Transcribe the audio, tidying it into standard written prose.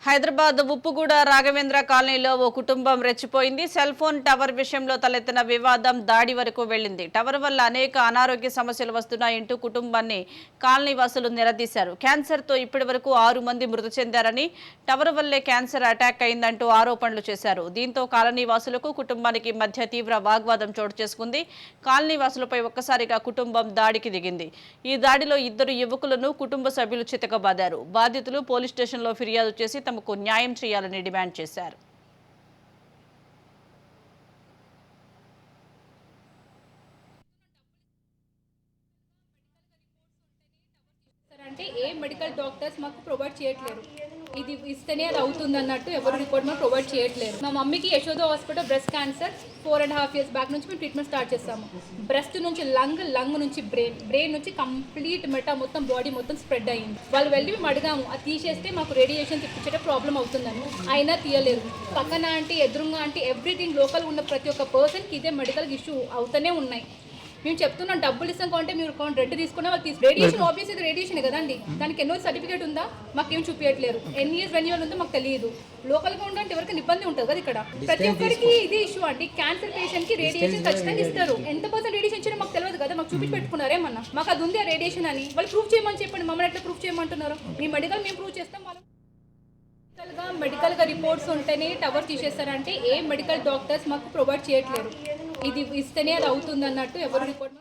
హైదరాబాద్ ఉప్పుగూడ రాఘవేంద్ర కాలనీలో ఓ కుటుంబం రెచ్చిపోయింది. Cell phone tower విషయంలో తలెత్తిన వివాదం దాడి వరకు వెళ్లింది. టవర్ వల్ల అనేక అనారోగ్య సమస్యలు వస్తున్నాయంటూ కుటుంబాన్ని కాలనీ వాసులు నిలదీశారు. క్యాన్సర్తో ఇప్పటి వరకు 6 మంది మృతి చెందారని, టవర్ వల్లే క్యాన్సర్ అటాక్ అయిందంటూ ఆరోపణలు చేశారు. దీంతో కాలనీ వాసులకు కుటుంబానికి మధ్య తీవ్ర వాగ్వాదం చోటు చేసుకుంది. కాలనీ వాసులపై ఒక్కసారిగా కుటుంబం దాడికి దిగింది. ఈ దాడిలో 2 యువకులను కుటుంబ సభ్యులు చితకబాదారు. బాధితులు పోలీస్ స్టేషన్లో ఫిర్యాదు చేసి తమకు న్యాయం చేయాలని డిమాండ్ చేశారు. అంటే ఏ మెడికల్ డాక్టర్స్ మాకు ప్రొవైడ్ చేయట్లేరు. ఇది ఇస్తేనే అది అవుతుంది అన్నట్టు ఎవరు రిపోర్ట్ మాకు ప్రొవైడ్ చేయట్లేరు. మా మమ్మీకి Yashoda hospital breast cancer 4.5 years back నుంచి మేము ట్రీట్మెంట్ స్టార్ట్ చేస్తాము. బ్రెస్ట్ నుంచి లంగ్ నుంచి బ్రెయిన్ నుంచి కంప్లీట్ మొత్తం బాడీ మొత్తం స్ప్రెడ్ అయ్యింది. వాళ్ళు వెళ్ళి మేము అడిగాము, అది తీసేస్తే మాకు రేడియేషన్ తెప్పించే ప్రాబ్లం అవుతుందని. అయినా తీయలేదు. పక్కన అంటే ఎదురుగా అంటే ఎవ్రీథింగ్ లోకల్ ఉన్న ప్రతి ఒక్క పర్సన్కి ఇదే మెడికల్ ఇష్యూ అవుతూనే ఉన్నాయి. మేము చెప్తున్నాం, డబ్బులు ఇస్తాం కొంటే మీరు రెడ్ తీసుకున్నా వాళ్ళు రేడియేషన్ ఆబ్వియస్ ఇది రేడియేషన్ కదండి. దానికి ఎన్నో సర్టిఫికేట్ ఉందా మాకేం చూపించట్లేరు. ఎన్ని ఇయర్స్ రెన్యూవల్ ఉందో మాకు తెలియదు. లోకల్గా ఉంటే ఎవరికి ఇబ్బంది ఉంటుంది కదా. ఇక్కడ ప్రతి ఒక్కరికి ఇది ఇష్యూ అండి. క్యాన్సర్ పేషెంట్ కి రేడియేషన్ ఖచ్చితంగా ఇస్తారు. ఎంత పర్సెంట్ రేడియేషన్ ఇచ్చినా మాకు తెలియదు కదా. మాకు చూపించి పెట్టుకున్నారేమన్నా మాకు అది ఉంది ఆ రేడియేషన్ అని. వాళ్ళు ప్రూఫ్ చేయమని చెప్పండి. మమ్మల్ని ఎట్లా ప్రూఫ్ చేయమంటున్నారు? మీ మెడికల్ మేము ప్రూవ్ చేస్తాం. వాళ్ళు మెడికల్గా రిపోర్ట్స్ ఉంటేనే టవర్ తీసేస్తారంటే ఏ మెడికల్ డాక్టర్స్ మాకు ప్రొవైడ్ చేయట్లేరు. ఇది ఇస్తేనే అది అవుతుంది అన్నట్టు ఎవరు రిపోర్ట్